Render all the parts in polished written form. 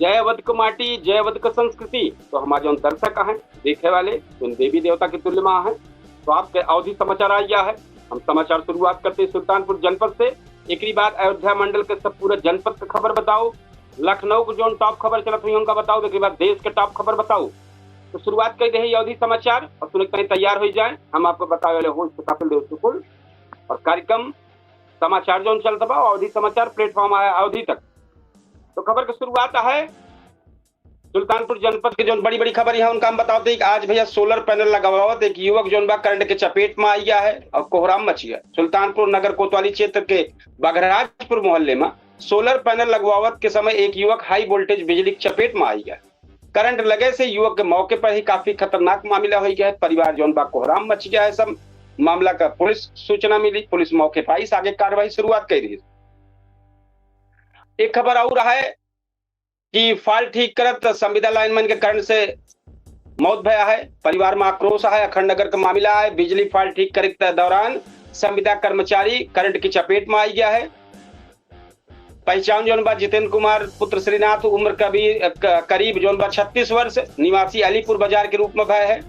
जय वध को माटी जय वध को संस्कृति। तो हमारे जो दर्शक हैं देखे वाले जो देवी देवता के तुल्य माँ है, तो आपके अवधि समाचार आ गया है। हम समाचार शुरुआत करते हैं सुल्तानपुर जनपद से। एक बाद अयोध्या मंडल के सब पूरे जनपद का खबर बताओ, लखनऊ को जो टॉप खबर चलत हुई उनका बताओ, एक बाद देश के टॉप खबर बताओ। तो शुरुआत कर दे अवधि समाचार और सुने कहीं तैयार हो जाए। हम आपको बताए वाले हो कपिल देव सुकुल और कार्यक्रम समाचार जो चलता बा अवधि समाचार प्लेटफॉर्म आया अवधि तक। तो खबर की शुरुआत है सुल्तानपुर जनपद की जो बड़ी बड़ी खबर है उनका हम बताते हैं कि आज भैया सोलर पैनल लगावत एक युवक जो करंट के चपेट में आ गया है और कोहराम मच गया। सुल्तानपुर नगर कोतवाली क्षेत्र के बघराजपुर मोहल्ले में सोलर पैनल लगवावत के समय एक युवक हाई वोल्टेज बिजली की चपेट में आ गया। करंट लगे से युवक के मौके पर ही काफी खतरनाक मामला हो गया है। परिवार जो कोहराम मच गया है। सब मामला का पुलिस सूचना मिली, पुलिस मौके पर आई, आगे कार्रवाई शुरुआत कर दी। एक खबर और है कि फॉल्ट ठीक करत संविदा लाइनमैन के करंट से मौत भया है। परिवार में आक्रोश है। अखंड नगर का मामला है। बिजली फॉल्ट ठीक करे के दौरान संविदा कर्मचारी करंट की चपेट में आ गया है। पहचान जो जितेंद्र कुमार पुत्र श्रीनाथ उम्र करीब जो 36 वर्ष निवासी अलीपुर बाजार के रूप में भय है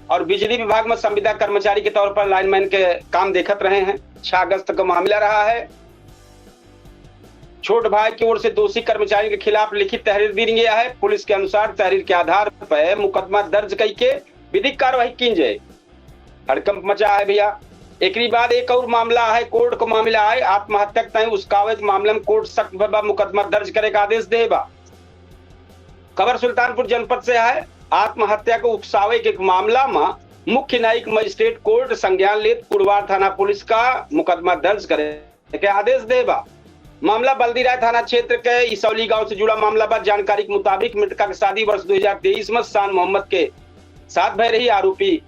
और बिजली विभाग में संविदा कर्मचारी के तौर पर लाइनमैन के काम देखत रहे हैं। 6 अगस्त का मामला रहा है। छोट भाई की ओर से दोषी कर्मचारी के खिलाफ लिखित तहरीर दी गया है। पुलिस के अनुसार तहरीर के आधार पर मुकदमा दर्ज करके विधिक कार्रवाई की जाए। हड़कंप मचा है भैया। एक बाद एक और मामला है, कोर्ट का मामला है। आत्महत्या तय उसकावे मामले में कोर्ट सख्त मुकदमा दर्ज करे का आदेश देगा। खबर सुल्तानपुर जनपद से है। आत्महत्या को उकसावे के मामला में मुख्य न्यायिक मजिस्ट्रेट कोर्ट संज्ञान लेत कुड़वार थाना पुलिस का मुकदमा दर्ज करे के आदेश देगा। मामला बल्दीराय थाना क्षेत्र के इसौली गांव से जुड़ा मामला बाद जानकारी के मुताबिक मृतका की शादी वर्ष 2023 में शान मोहम्मद के साथ भय रही। आरोपी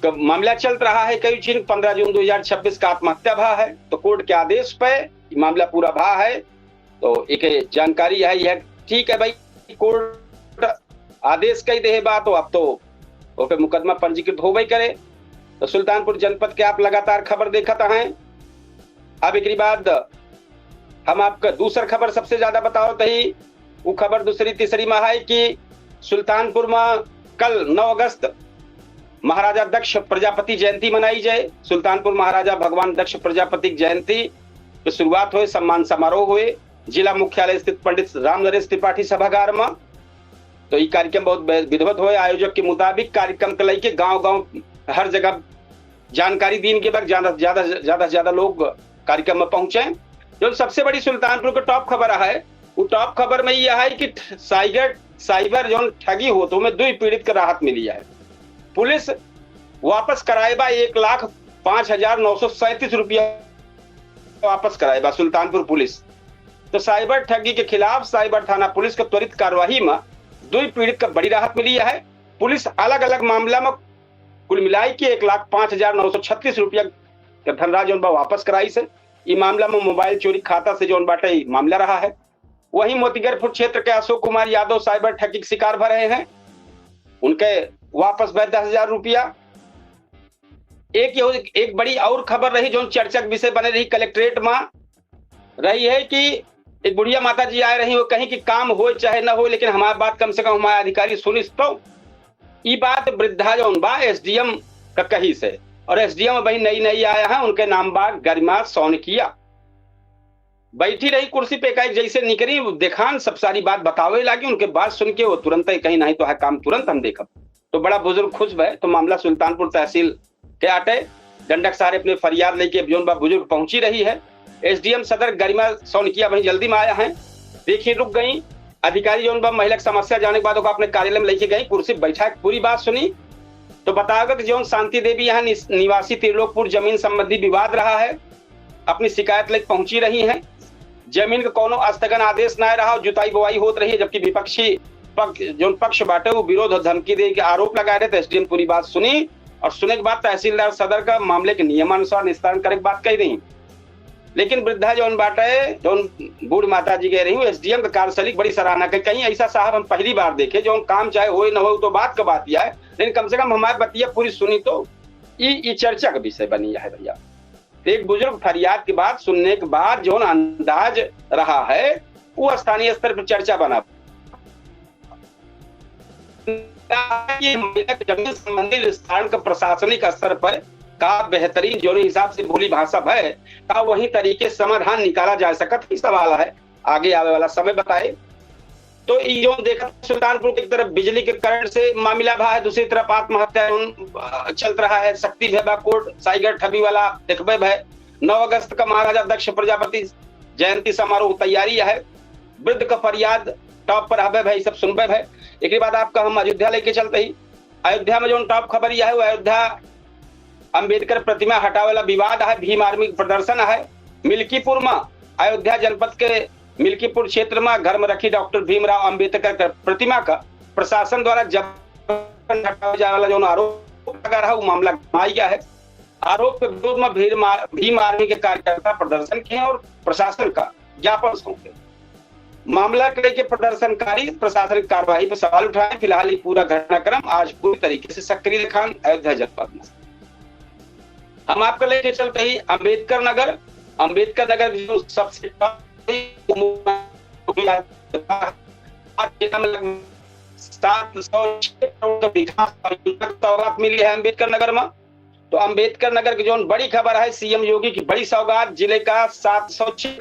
का मामला चल रहा है। कई 15 जून 2026 का आत्महत्या भा है। तो कोर्ट के आदेश पे मामला पूरा भा है। तो एक जानकारी है यह ठीक है भाई, कोर्ट आदेश कही दे बात तो अब तो पे मुकदमा पंजीकृत हो गई करे। तो सुल्तानपुर जनपद के आप लगातार खबर देखते हैं। अब एक बाद हम आपका दूसरा खबर सबसे ज्यादा बताओ तो ही वो खबर दूसरी तीसरी में है कि सुल्तानपुर में कल 9 अगस्त महाराजा दक्ष प्रजापति जयंती मनाई जाए। सुल्तानपुर महाराजा भगवान दक्ष प्रजापति जयंती की शुरुआत हुए, सम्मान समारोह हुए जिला मुख्यालय स्थित पंडित राम नरेश त्रिपाठी सभागार में। तो ये कार्यक्रम बहुत विधिवत हुए। आयोजक के मुताबिक कार्यक्रम के लेके गांव हर जगह जानकारी दी के बाद ज्यादा लोग कार्यक्रम में पहुंचे। जो सबसे बड़ी सुल्तानपुर की टॉप खबर है वो टॉप खबर में यह है कि साइबर जो ठगी हो तो में 2 पीड़ित को राहत मिली है। पुलिस वापस कराएबा 1,05,937 रुपया वापस कराएबा सुल्तानपुर पुलिस। तो साइबर ठगी के खिलाफ साइबर थाना पुलिस को त्वरित कार्यवाही में 2 पीड़ित को बड़ी राहत मिली है। पुलिस अलग अलग मामला में कुल मिलाई की 1,05,936 रुपया का धनराशि वापस कराई से। ये मामला में मोबाइल चोरी खाता से जो बाटे मामला रहा है। वहीं मोतीगरपुर क्षेत्र के अशोक कुमार यादव साइबर ठगी के शिकार भर रहे हैं। उनके वापस 10,000 रुपया। एक बड़ी और खबर रही जो चर्चा के विषय बने रही कलेक्ट्रेट में रही है कि एक बुढ़िया माता जी आए रही, वो कहीं कि काम हो चाहे ना हो लेकिन हमारी बात कम से कम हमारे अधिकारी सुनिस। तो ये बात वृद्धा जो बा एसडीएम का कही से और एसडीएम वही नई आया है। उनके नाम बा गरिमा सोनकिया। बैठी रही कुर्सी पे कहीं जैसे निकली देखान सब सारी बात बतावे लगी। उनके बात सुन के वो तुरंत ही कहीं नहीं तो है काम तुरंत हम देखब। तो बड़ा बुजुर्ग खुश है। तो मामला सुल्तानपुर तहसील के आटे दंडक सारे अपने फरियाद लेके जो बुजुर्ग पहुंची रही है। एसडीएम सदर गरिमा सोनकिया वही जल्दी में आया है। देखिए रुक गई अधिकारी जो महिला की समस्या जाने के बाद अपने कार्यालय में लेके गई, कुर्सी बैठा पूरी बात सुनी। तो बताया कि जो शांति देवी यहाँ निवासी त्रिलोकपुर जमीन संबंधी विवाद रहा है, अपनी शिकायत लेकर पहुंची रही है। जमीन का कोनो स्थगन आदेश न रहा, जुताई बुआई होत रही है, जबकि विपक्षी जो पक्ष बाटे वो विरोध और धमकी दे के आरोप लगाए रहे। तो एसडीएम पूरी बात सुनी और सुनने के बाद तहसीलदार सदर का मामले के नियमानुसार निस्तारण करे की बात कही रही। लेकिन वृद्धा जो बाटे जो बूढ़ माता जी कह रही हूँ एसडीएम का कार्यशैली बड़ी सराहना कर। कहीं ऐसा साहब हम पहली बार देखे जो काम चाहे हो न हो तो बात का बात यह है, लेकिन कम से कम हमारी बतिया पूरी सुनी तो ये चर्चा का विषय बनी है भैया। एक बुजुर्ग फरियाद की बात सुनने के बाद जो अंदाज रहा है वो स्थानीय स्तर पर चर्चा बना। जमीन संबंधी विस्तारण का प्रशासनिक स्तर पर का बेहतरीन जो हिसाब से बोली भाषा है का वही तरीके समाधान निकाला जा सकता ही सवाल है, आगे आने वाला समय बताए। तो यो देखा सुल्तानपुर की तरफ बिजली के करंट से मामला भा है, दूसरी तरफ आत्महत्या चल रहा है, शक्ति भेबा कोर्ट साइगर ठबी वाला देखबे है। 9 अगस्त का महाराजा दक्ष प्रजापति जयंती समारोह तैयारी है, वृद्ध का फरियाद टॉप पर हबे भाई सब सुनबे है। एक बाद आपका हम अयोध्या लेके चलते ही, अयोध्या में जो टॉप खबर यह है वो अयोध्या अंबेडकर प्रतिमा हटावे वाला विवाद है, भीम आर्मी प्रदर्शन है। मिल्कीपुर में अयोध्या जनपद के मिल्कीपुर क्षेत्र में घर में रखी डॉक्टर भीमराव अंबेडकर प्रतिमा का प्रशासन द्वारा जबरन हटावे जाने वाला जो आरोप लगा रहा वो मामला आई गया है। आरोप के विरोध में भीम आर्मी के कार्यकर्ता प्रदर्शन किए और प्रशासन का ज्ञापन सौंपे। मामला के लेकर प्रदर्शनकारी प्रशासनिक कार्रवाई पर सवाल उठाए। फिलहाल ये पूरा घटनाक्रम आज पूरी तरीके से सक्रिय दिखा अयोध्या जनपद में। हम आपको लेके चलते ही अंबेडकर नगर जो सबसे सौगात मिली है अम्बेडकर नगर में। तो अम्बेडकर नगर की जो बड़ी खबर है, सीएम योगी की बड़ी सौगात, जिले का 706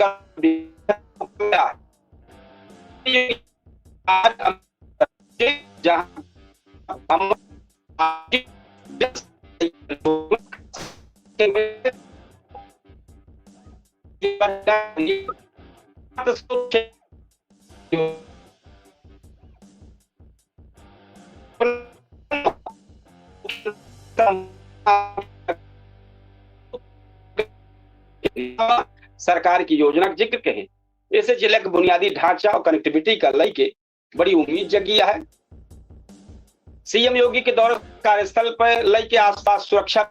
सरकार की योजना का जिक्र कहें, ऐसे जिले के बुनियादी ढांचा और कनेक्टिविटी का लेके बड़ी उम्मीद जगी है। सीएम योगी के दौरे कार्यस्थल पर लेके आसपास सुरक्षा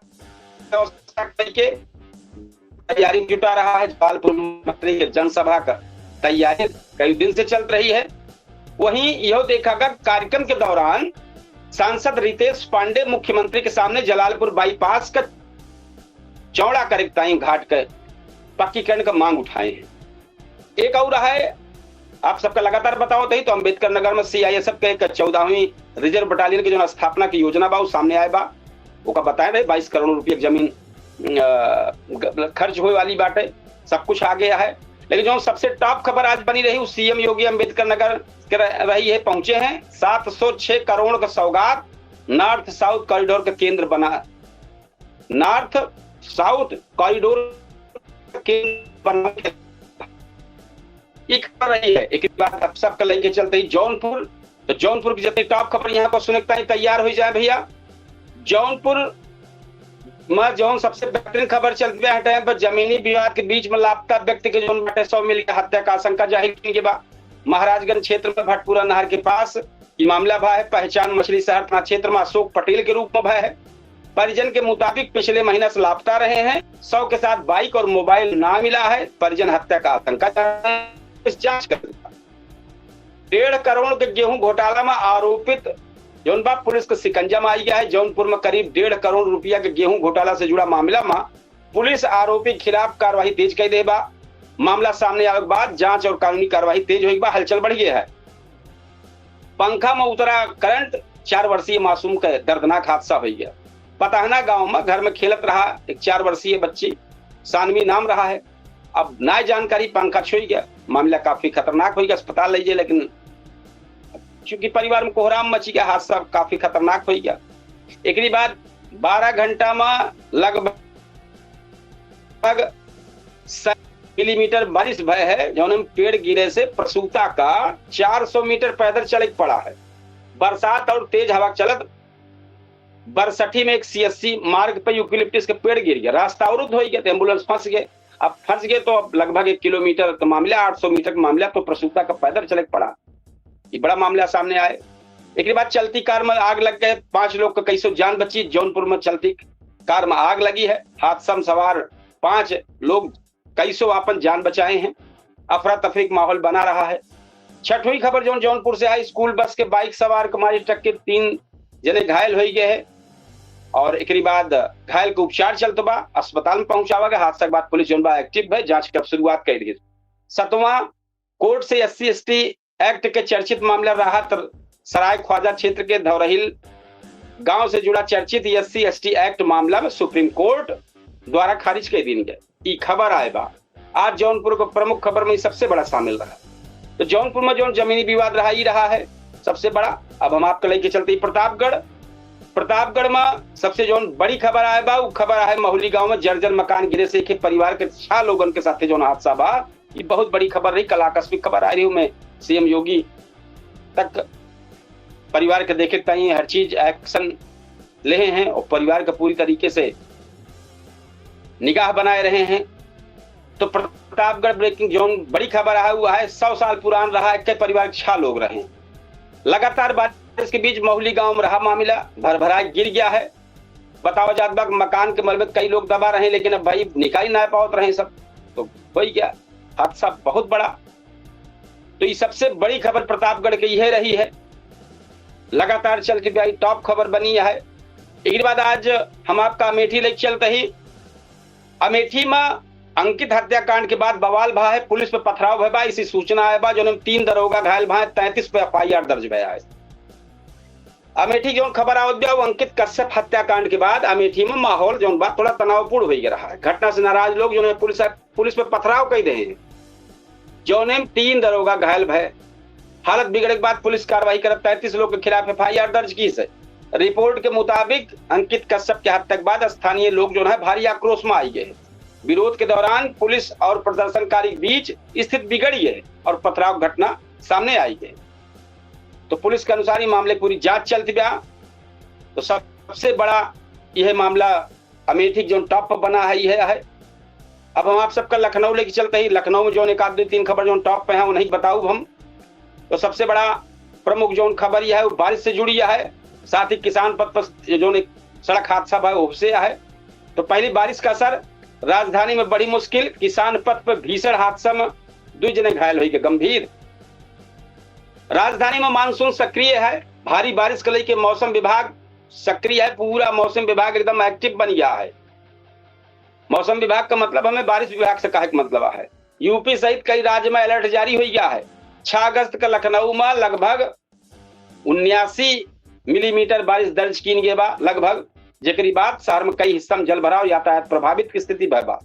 व्यवस्था लेके तैयारी जुटा रहा है। जलालपुर मंत्री के जनसभा का तैयारी कई दिन से चल रही है। वहीं यह देखा गया कार्यक्रम के दौरान सांसद रितेश पांडे मुख्यमंत्री के सामने जलालपुर बाईपास का चौड़ा करेक्टाइन घाट का पक्कीकरण का मांग उठाए हैं। एक और है, आप सबका लगातार बताओ तो अम्बेडकर नगर में सीआईएसएफ के 14वीं रिजर्व बटालियन की जो स्थापना की योजना बा सामने आए बा, वो का बताए रहे 22 करोड़ रुपये जमीन खर्च हुए वाली बात है, सब कुछ आ गया है। लेकिन जो सबसे टॉप खबर आज बनी रही, सीएम योगी अम्बेडकर नगर रही है, पहुंचे हैं। 706 करोड़ का सौगात, नॉर्थ साउथ कॉरिडोर का केंद्र बना, नॉर्थ साउथ कॉरिडोर रही है। एक बात आप सबका लेके चलते ही जौनपुर, तो जौनपुर की जितनी टॉप खबर यहाँ पर सुनता ही तैयार हो जाए भैया। जौनपुर में जो सबसे बेहतरीन खबर चलती है टाइम पर जमीनी विवाद के बीच में लापता व्यक्ति के जो 100 मिलकर हत्या का आशंका जाहिर की के बाद महाराजगंज क्षेत्र में भटपुरा नहर के पास ये मामला भा है। पहचान मछली शहर थाना क्षेत्र में अशोक पटेल के रूप में भय है। परिजन के मुताबिक पिछले महीना से लापता रहे हैं। 100 के साथ बाइक और मोबाइल ना मिला है। परिजन हत्या का आशंका जांच कर 1.5 करोड़ के गेहूं घोटाला में आरोपित जौनपुर पुलिस के शिकंजा में आई गया है। जौनपुर में करीब 1.5 करोड़ रुपया के गेहूं घोटाला से जुड़ा मामला में पुलिस आरोपी खिलाफ कार्रवाई तेज कर देबा। मामला सामने आने के बाद जांच और कानूनी कार्रवाई तेज होने के बाद हलचल बढ़ गया है। पंखा में उतरा करंट, 4 वर्षीय मासूम का दर्दनाक हादसा हो गया। पताहना गांव में घर में खेलत रहा एक 4 वर्षीय बच्ची, सानवी नाम रहा है। अब ना जानकारी पंखा छुई गया, मामला काफी खतरनाक हो गया, अस्पताल ले गए। लेकिन चूंकि परिवार में कोहराम मची गया, हादसा काफी खतरनाक हो गया। एक बाद 12 घंटा में लगभग 7 मिलीमीटर बारिश भय है। जौन पेड़ गिरे से प्रसूता का 400 मीटर पैदल चले पड़ा है। बरसात और तेज हवा चलत बरसठी में एक सीएससी मार्ग पर यूकेलिप्टस के पेड़ गिर गया, रास्ता अवरुद्ध हो गया, एम्बुलेंस फंस गए। अब फंस गए तो अब लगभग 1 किलोमीटर का मामला, 800 मीटर का मामला, तो प्रसूता का पैदल चले पड़ा। ये बड़ा मामला सामने आए। एक बाद चलती कार में आग लग गए, 5 लोग का कैसो जान बची। जौनपुर में चलती कार में आग लगी है। हादसा में सवार 5 लोग कैसो अपन जान बचाए हैं। अफरा तफरी माहौल बना रहा है। छठवीं खबर जो जौनपुर से आई, स्कूल बस के बाइक सवार कुमारी टक्कर 3 जने घायल हो गए हैं और एक बाद घायल को उपचार चलते बा, अस्पताल में पहुंचावा गया। हादसा के बाद पुलिस जो बा एक्टिव है, जांच की शुरुआत कर दी। 7वां कोर्ट से SC ST एक्ट के चर्चित मामला राहत सराय ख्वाजा क्षेत्र के धौरहिल गांव से जुड़ा चर्चित SC/ST एक्ट मामला में सुप्रीम कोर्ट द्वारा खारिज कर दी गई। खबर आए बा आज जौनपुर को प्रमुख खबर में सबसे बड़ा शामिल रहा। तो जौनपुर में जो जमीनी विवाद रहा ही रहा है सबसे बड़ा। अब हम आपको लेके चलते प्रतापगढ़ में सबसे जो बड़ी खबर आए बा, वो खबर है महुली गांव में जर्जर मकान गिरे से एक परिवार के 6 लोगन के साथ जो हादसा बा। ये बहुत बड़ी खबर रही, कल आकस्मिक खबर आ रही हूं मैं। CM योगी तक परिवार के देखे तई हर चीज एक्शन ले हैं और परिवार का पूरी तरीके से निगाह बनाए रहे हैं। तो प्रतापगढ़ ब्रेकिंग जोन बड़ी खबर है, हुआ है 100 साल पुरान रहा है, परिवार के 6 लोग रहे। लगातार बारिश के बीच महुली गांव में रहा मामला भरभरा गिर गया है। बताओ जात बाग मकान के मलबे कई लोग दबा रहे, लेकिन अब भाई निकाल ना पावत रहे सब, तो वही गया हादसा बहुत बड़ा। तो ये सबसे बड़ी खबर प्रतापगढ़ की यह रही है, लगातार चलती भाई टॉप खबर बनी है। एक बाद आज हम आपका अमेठी लेके चलते ही। अमेठी में अंकित हत्याकांड के बाद बवाल भा है, पुलिस पे पथराव है बा। इसी सूचना है बा जो 3 दरोगा घायल भा, 33 पे FIR दर्ज भया है। अमेठी जो खबर आवत बा वो अंकित कश्यप हत्याकांड के बाद अमेठी में माहौल जो बा थोड़ा तनावपूर्ण हो रहा है। घटना से नाराज लोग जो पुलिस पे पथराव कर दे हैं, जो 3 दरोगा घायल भय। हालत बिगड़े के बाद पुलिस कार्रवाई कर 33 लोग के खिलाफ FIR दर्ज की है। रिपोर्ट के मुताबिक अंकित कश्यप के हत्या के बाद स्थानीय लोग जो है भारी आक्रोश में आई गए। विरोध के दौरान पुलिस और प्रदर्शनकारी बीच स्थिति बिगड़ी है और पथराव घटना सामने आई है। तो पुलिस के अनुसार मामले पूरी जांच चलती गया। तो सबसे बड़ा यह मामला अमेठी जो टॉप पर बना है यह है। अब हम आप सबका लखनऊ लेके चलते ही। लखनऊ में जो 1-2-3 खबर जो टॉप पे है वो नहीं बताऊं हम। तो सबसे बड़ा प्रमुख जो खबर यह है वो बारिश से जुड़ी है, साथ ही किसान पथ पर जो सड़क हादसा है उससे है। तो पहली बारिश का असर, राजधानी में बड़ी मुश्किल, किसान पथ पर भीषण हादसा में 2 जने घायल हुई गंभीर। राजधानी में मानसून सक्रिय है, भारी बारिश को लेकर मौसम विभाग सक्रिय है, पूरा मौसम विभाग एकदम एक्टिव बन गया है। मौसम विभाग का मतलब हमें बारिश विभाग से कहा मतलब है। यूपी सहित कई राज्य में अलर्ट जारी हो गया है। 6 अगस्त का लखनऊ में लगभग 79 मिलीमीटर बारिश दर्ज की गई बा लगभग, जेकरी बाद शहर में कई हिस्सा में जल भराव यातायात प्रभावित की स्थिति बा।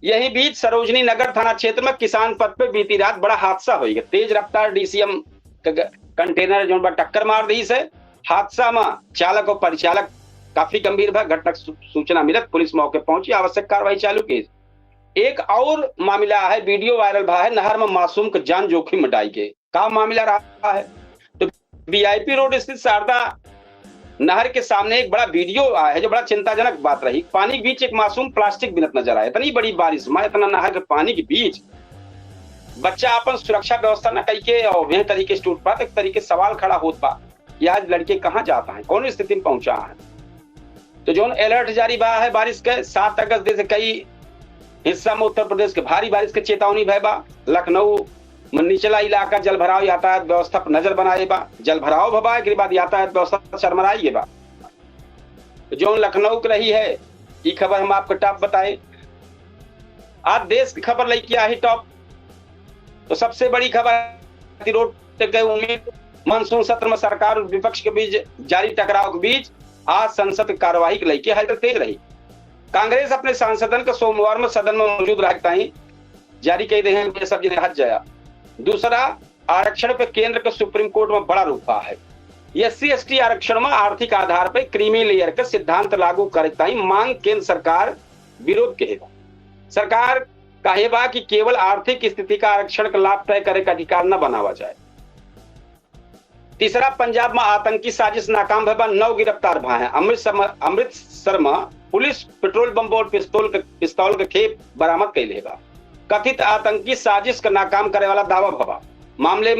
यही बीच सरोजनी नगर थाना क्षेत्र में किसान पथ पे बीती रात बड़ा हादसा हो गया। तेज रफ्तार DCM कंटेनर जो टक्कर मार दी से हादसा में चालक और परिचालक काफी गंभीर भा। घटना सूचना मिलत पुलिस मौके पहुंची, आवश्यक कार्रवाई चालू की। एक और मामला है, वीडियो वायरल भा है, नहर में मासूम को जान जोखिम में डाई के का मामला रहा है। तो VIP रोड स्थित शारदा नहर के सामने एक बड़ा वीडियो आया है जो बड़ा चिंताजनक बात रही। पानी के बीच एक मासूम प्लास्टिक बिनत नजर आया। इतनी बड़ी बारिश में इतना नहर के पानी के बीच बच्चा अपन सुरक्षा व्यवस्था न कई के और वह तरीके से टूट पाते, एक तरीके सवाल खड़ा होता बा, यह लड़के कहाँ जाता है, कौन स्थिति में पहुंचा है। तो जो अलर्ट जारी बा है बारिश के 7 अगस्त से कई हिस्सा में उत्तर प्रदेश के भारी बारिश के चेतावनी भय बा। लखनऊ में निचला इलाका जल भराव यातायात व्यवस्था पर नजर बनाए बा। जल भराव भबा के बाद यातायात व्यवस्था शर्मराई बा। जो लखनऊ की रही है ये खबर हम आपको टॉप बताए। आज देश की खबर लेके आई टॉप। तो सबसे बड़ी खबर, रोड के उम्मीद मानसून सत्र में सरकार और विपक्ष के बीच जारी टकराव के बीच आज संसद कार्यवाही के लेके हालत तेज रही। कांग्रेस अपने सांसदन को सोमवार में सदन में मौजूद रखता ही जारी कह रहे हैं सब जिन्हें हट जाया। दूसरा, आरक्षण पे केंद्र के सुप्रीम कोर्ट में बड़ा रुख है। SC/ST आरक्षण में आर्थिक आधार पर क्रीमी लेयर का सिद्धांत लागू करता ही मांग केंद्र सरकार विरोध कहेगा। सरकार कहेगा कि केवल आर्थिक स्थिति का आरक्षण का लाभ तय करे का अधिकार न बनावा जाए। तीसरा, पंजाब में आतंकी साजिश नाकाम भय 9 गिरफ्तार भा है। अमृतसर में पुलिस पेट्रोल बम और पिस्तौल के खेप बरामद कैल है। कथित आतंकी साजिश का नाकाम करे वाला दावा भवा मामले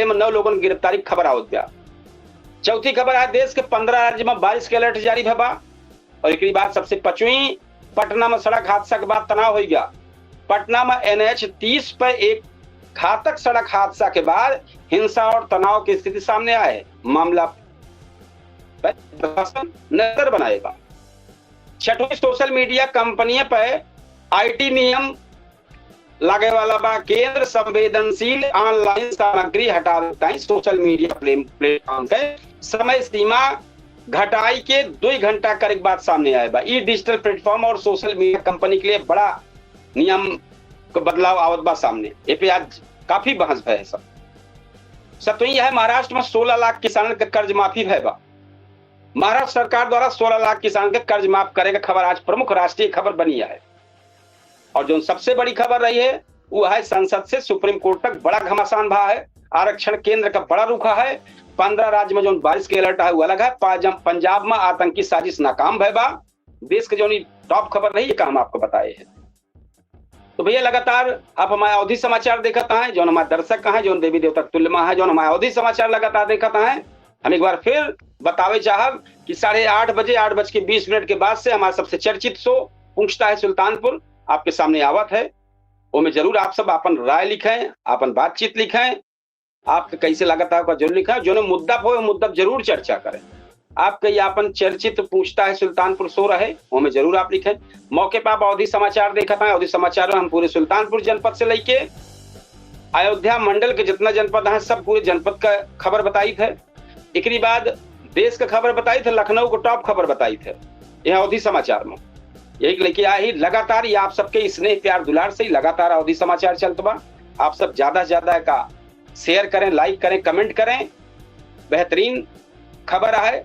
में 9 लोगों की गिरफ्तारी खबर आवत गया। चौथी खबर है, देश के 15 राज्य में बारिश के अलर्ट जारी भवा। और एक बात सबसे 5वीं, पटना में सड़क हादसा के बाद तनाव हो गया। पटना में NH 30 पर एक घातक सड़क हादसा के बाद हिंसा और तनाव की स्थिति सामने आए। मामला प्रशासन नजर बनाएगा। 6वीं, सोशल मीडिया कंपनियों पर IT नियम लागे वाला बा केंद्र संवेदनशील ऑनलाइन सामग्री हटा देता है सोशल मीडिया प्लेटफॉर्म के समय सीमा घटाई के 2 घंटा करे के बाद सामने आए बा। ई डिजिटल प्लेटफॉर्म और सोशल मीडिया कंपनी के लिए बड़ा नियम को बदलाव आवत बा सामने। ये पे आज काफी बहस है सब तो यह है महाराष्ट्र में 16 लाख किसानों के कर्ज माफी है बा। महाराष्ट्र सरकार द्वारा 16 लाख किसानों के कर्ज माफ करेगा खबर आज प्रमुख राष्ट्रीय खबर बनी है। और जो सबसे बड़ी खबर रही है वो है संसद से सुप्रीम कोर्ट तक बड़ा घमासान भा है। आरक्षण केंद्र का बड़ा रुखा है। 15 राज्य में जो बारिश के अलर्ट है वो अलग है। पंजाब में आतंकी साजिश नाकाम भय बा। देश के जो टॉप खबर रही है हम आपको बताए हैं। तो भैया लगातार आप हमारे अवधि समाचार देखता है जो हमारे दर्शक है जो देवी देवता तुल्य है जो हमारे अवधि समाचार लगातार देखता है। हम एक बार फिर बतावे चाहब कि 8:30 बजे 8:20 के बाद से हमारा सबसे चर्चित शो पूछता है सुल्तानपुर आपके सामने आवत है। वो में जरूर आप सब अपन राय लिखें, अपन बातचीत लिखें, आपके कैसे लगातार का जरूर लिखें। जो मुद्दा हो मुद्दा जरूर चर्चा करें। आपका ये अपन चर्चित पूछता है सुल्तानपुर शो रहे वो में जरूर आप लिखें। मौके पर आप अवधि समाचार देखा पाए। अवधि समाचार में हम पूरे सुल्तानपुर जनपद से लेके अयोध्या मंडल के जितना जनपद है सब पूरे जनपद का खबर बताई थे। एक बाद देश का खबर बताई थे, लखनऊ को टॉप खबर बताई थे यह अवधि समाचार में। यही लेके आई लगातार ये आप सबके स्नेह प्यार दुलार से ही लगातार अवधि समाचार चलता बा। आप सब ज्यादा से ज्यादा का शेयर करें, लाइक करें, कमेंट करें। बेहतरीन खबर है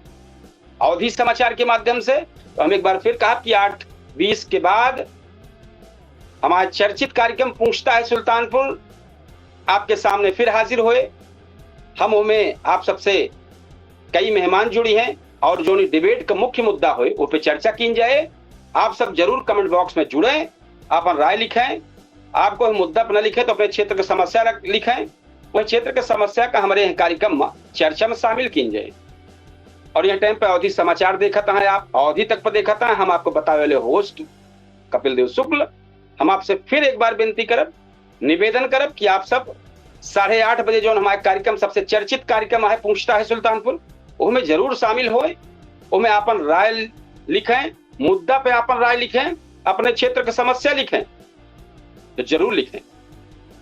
अवधि समाचार के माध्यम से। तो हम एक बार फिर कहा कि 8:20 के बाद हमारा चर्चित कार्यक्रम पूछता है सुल्तानपुर आपके सामने फिर हाजिर हुए। हम उनमें आप सबसे कई मेहमान जुड़ी हैं और जो डिबेट का मुख्य मुद्दा हो वो पे चर्चा की जाए। आप सब जरूर कमेंट बॉक्स में जुड़ें, अपन राय लिखें। आपको मुद्दा पर न लिखे तो अपने क्षेत्र की समस्या लिखें। वह क्षेत्र की समस्या का हमारे कार्यक्रम में चर्चा में शामिल की जाए। और यह टाइम पे अवधि समाचार देखता है आप अवधि तक पर देखता है। हम आपको बतावे वाले होस्ट कपिल देव शुक्ल। हम आपसे फिर एक बार विनती करब, निवेदन करब कि आप सब 8:30 बजे जो हमारे कार्यक्रम सबसे चर्चित कार्यक्रम है पूछता है सुल्तानपुर उसमें जरूर शामिल होए। उसमें अपन राय लिखें, मुद्दा पे अपन राय लिखें, अपने क्षेत्र की समस्या लिखें तो जरूर लिखें।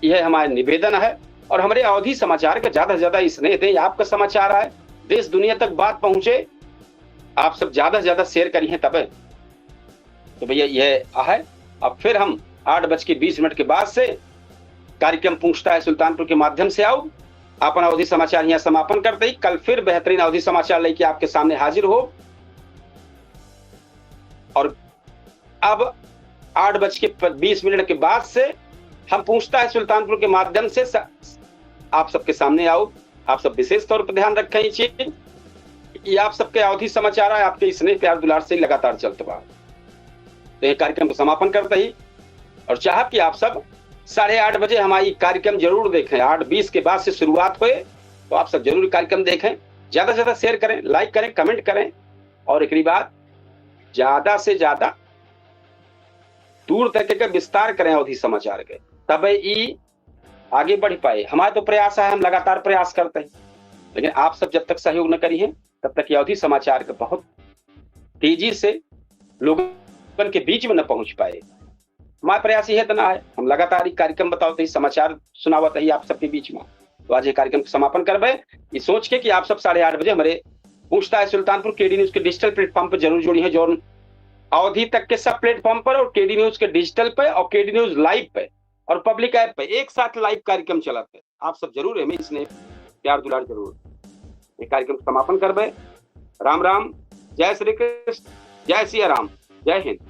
यह हमारा निवेदन है। और हमारे अवधि समाचार का ज्यादा से ज्यादा स्नेह दें। आपका समाचार है देश दुनिया तक बात पहुंचे, आप सब ज्यादा से ज्यादा शेयर करिए तब। तो भैया यह है। अब फिर हम 8:20 के बाद से कार्यक्रम पूछता है सुल्तानपुर के माध्यम से आओ अपन अवधि समाचार यहाँ समापन करते ही कल फिर बेहतरीन अवधि समाचार लेके आपके सामने हाजिर हो। और अब 8:20 के बाद से हम पूछता है सुल्तानपुर के माध्यम से आप सबके सामने आओ। आप सब विशेष तौर पर ध्यान रखें ये चीज, ये आप सबके अवधि समाचार है आपके स्नेह प्यार दुलार से लगातार चलते बा। तो ये कार्यक्रम को समापन करते ही और चाह कि आप सब 8:30 बजे हमारी कार्यक्रम जरूर देखें। 8:20 के बाद से शुरुआत हुए तो आप सब जरूर कार्यक्रम देखें। ज्यादा से ज्यादा शेयर करें, लाइक करें, कमेंट करें और एक बात ज्यादा से ज्यादा दूर तक का विस्तार करें अवधि समाचार के, तब ये आगे बढ़ पाए। हमारा तो प्रयास है, हम लगातार प्रयास करते हैं, लेकिन आप सब जब तक सहयोग न करिए तब तक ये अवधि समाचार का बहुत तेजी से लोगों के बीच में न पहुंच पाए। हमारा प्रयास यह तना है, हम लगातार ये कार्यक्रम बताते ही समाचार सुनावत ही आप सबके बीच में। तो आज ये कार्यक्रम समापन करबे ये सोच के कि आप सब 8:30 बजे हमारे पूछता है सुल्तानपुर केडी न्यूज के डिजिटल प्लेटफॉर्म पर जरूर जुड़ी है। जो अवधि तक के सब प्लेटफॉर्म पर और केडी न्यूज के डिजिटल पे और केडी न्यूज लाइव पे और पब्लिक ऐप पे एक साथ लाइव कार्यक्रम चलाते हैं। आप सब जरूर हमें इसने प्यार दुलार जरूर ये कार्यक्रम समापन करबे। राम राम, जय श्री कृष्ण, जय सिया राम, जय हिंद।